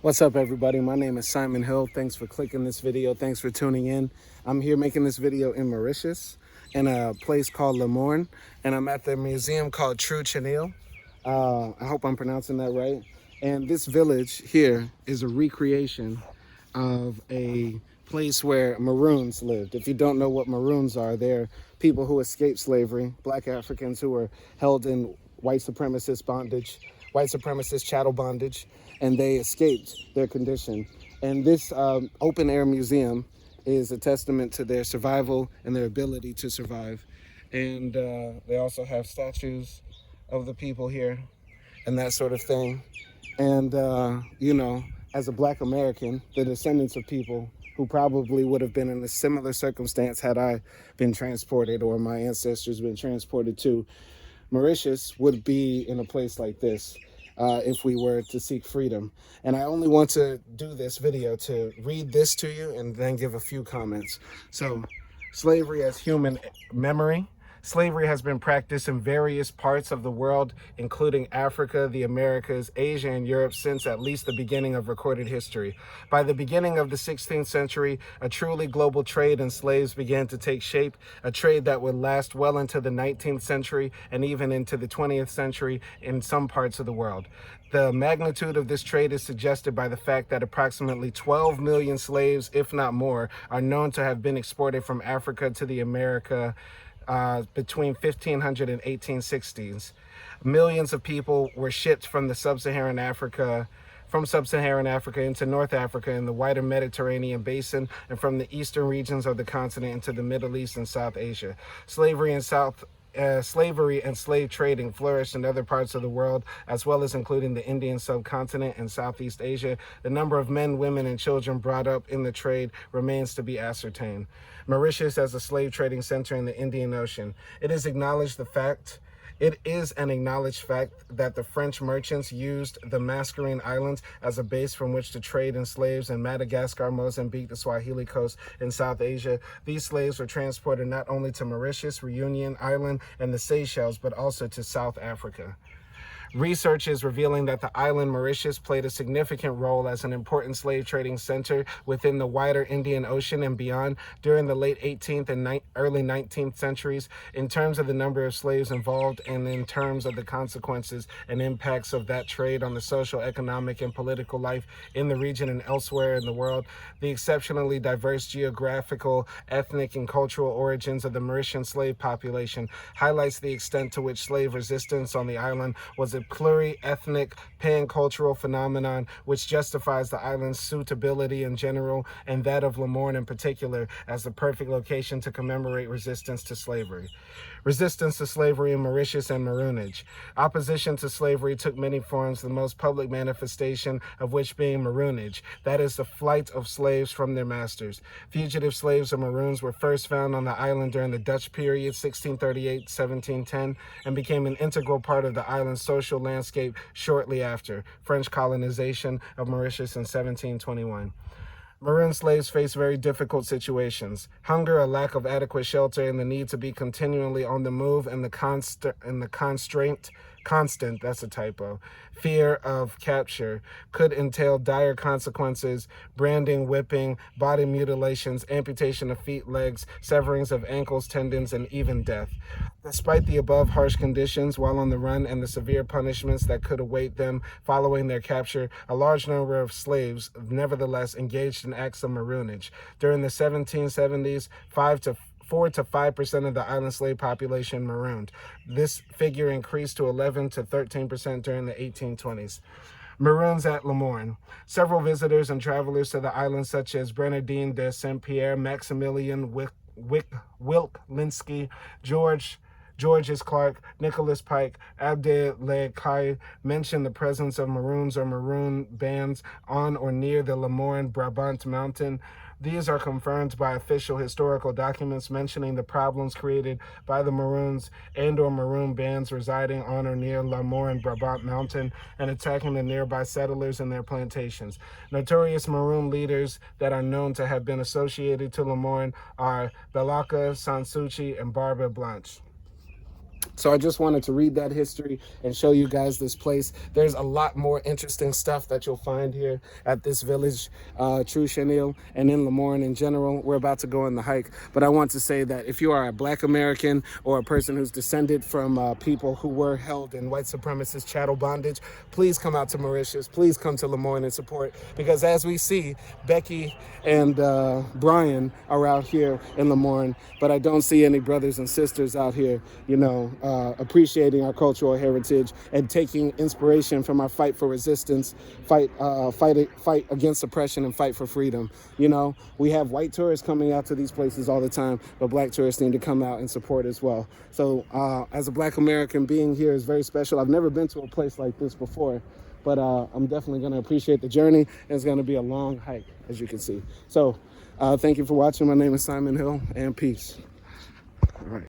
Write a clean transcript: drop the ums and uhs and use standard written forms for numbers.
What's up, everybody? My name is Simon Hill. Thanks for clicking this video. Thanks for tuning in. I'm here making this video in Mauritius in a place called Morne, and I'm at the museum called Trou-Chenille. I hope I'm pronouncing that right. And this village here is a recreation of a place where Maroons lived. If you don't know what Maroons are, they're people who escaped slavery, Black Africans who were held in white supremacist bondage, white supremacist chattel bondage, and they escaped their condition. And this open air museum is a testament to their survival and their ability to survive. And they also have statues of the people here and that sort of thing. And, as a Black American, the descendants of people who probably would have been in a similar circumstance had I been transported or my ancestors been transported to Mauritius would be in a place like this if we were to seek freedom. And I only want to do this video to read this to you and then give a few comments. So, slavery as human memory. Slavery has been practiced in various parts of the world, including Africa, the Americas, Asia, and Europe since at least the beginning of recorded history. By the beginning of the 16th century, a truly global trade in slaves began to take shape, a trade that would last well into the 19th century and even into the 20th century in some parts of the world. The magnitude of this trade is suggested by the fact that approximately 12 million slaves, if not more, are known to have been exported from Africa to the America between 1500 and 1860s. Millions of people were shipped from Sub-Saharan Africa into North Africa in the wider Mediterranean basin, and from the eastern regions of the continent into the Middle East and South Asia. Slavery and slave trading flourished in other parts of the world, as well as including the Indian subcontinent and Southeast Asia. The number of men, women, and children brought up in the trade remains to be ascertained. Mauritius as a slave trading center in the Indian Ocean. It is an acknowledged fact that the French merchants used the Mascarene Islands as a base from which to trade in slaves in Madagascar, Mozambique, the Swahili coast, in South Asia. These slaves were transported not only to Mauritius, Reunion Island, and the Seychelles, but also to South Africa. Research is revealing that the island Mauritius played a significant role as an important slave trading center within the wider Indian Ocean and beyond during the late 18th and early 19th centuries, in terms of the number of slaves involved and in terms of the consequences and impacts of that trade on the social, economic, and political life in the region and elsewhere in the world. The exceptionally diverse geographical, ethnic, and cultural origins of the Mauritian slave population highlights the extent to which slave resistance on the island was a pluri-ethnic, pan-cultural phenomenon which justifies the island's suitability in general and that of Morne in particular as the perfect location to commemorate resistance to slavery. Resistance to slavery in Mauritius and Maroonage. Opposition to slavery took many forms, the most public manifestation of which being Maroonage, that is, the flight of slaves from their masters. Fugitive slaves or Maroons were first found on the island during the Dutch period, 1638-1710, and became an integral part of the island's social landscape shortly after French colonization of Mauritius in 1721. Maroon slaves face very difficult situations. Hunger, a lack of adequate shelter, and the need to be continually on the move, and fear of capture could entail dire consequences: branding, whipping, body mutilations, amputation of feet, legs, severings of ankles, tendons, and even death. Despite the above harsh conditions while on the run and the severe punishments that could await them following their capture, a large number of slaves nevertheless engaged in acts of maroonage. During the 1770s, 4 to 5% of the island slave population marooned. This figure increased to 11 to 13% during the 1820s. Maroons at Morne. Several visitors and travelers to the island, such as Bernardine de Saint-Pierre, Maximilian Wilk-Linsky, Georges Clark, Nicholas Pike, Abdelai, mention the presence of Maroons or Maroon bands on or near the Morne Brabant mountain. These are confirmed by official historical documents mentioning the problems created by the Maroons and or Maroon bands residing on or near Morne Brabant mountain and attacking the nearby settlers and their plantations. Notorious Maroon leaders that are known to have been associated to Morne are Belaka, Sansuchi, and Barba Blanche. So I just wanted to read that history and show you guys this place. There's a lot more interesting stuff that you'll find here at this village, Trou-Chenille, and in Morne in general. We're about to go on the hike, but I want to say that if you are a Black American or a person who's descended from people who were held in white supremacist chattel bondage, please come out to Mauritius. Please come to Morne and support, because as we see, Becky and Brian are out here in Morne, but I don't see any brothers and sisters out here, you know, appreciating our cultural heritage and taking inspiration from our fight for resistance, fight against oppression, and fight for freedom. You know, we have white tourists coming out to these places all the time, but Black tourists need to come out and support as well. So as a Black American, being here is very special. I've never been to a place like this before, but I'm definitely going to appreciate the journey, and it's going to be a long hike, as you can see. So thank you for watching. My name is Simon Hill, and peace.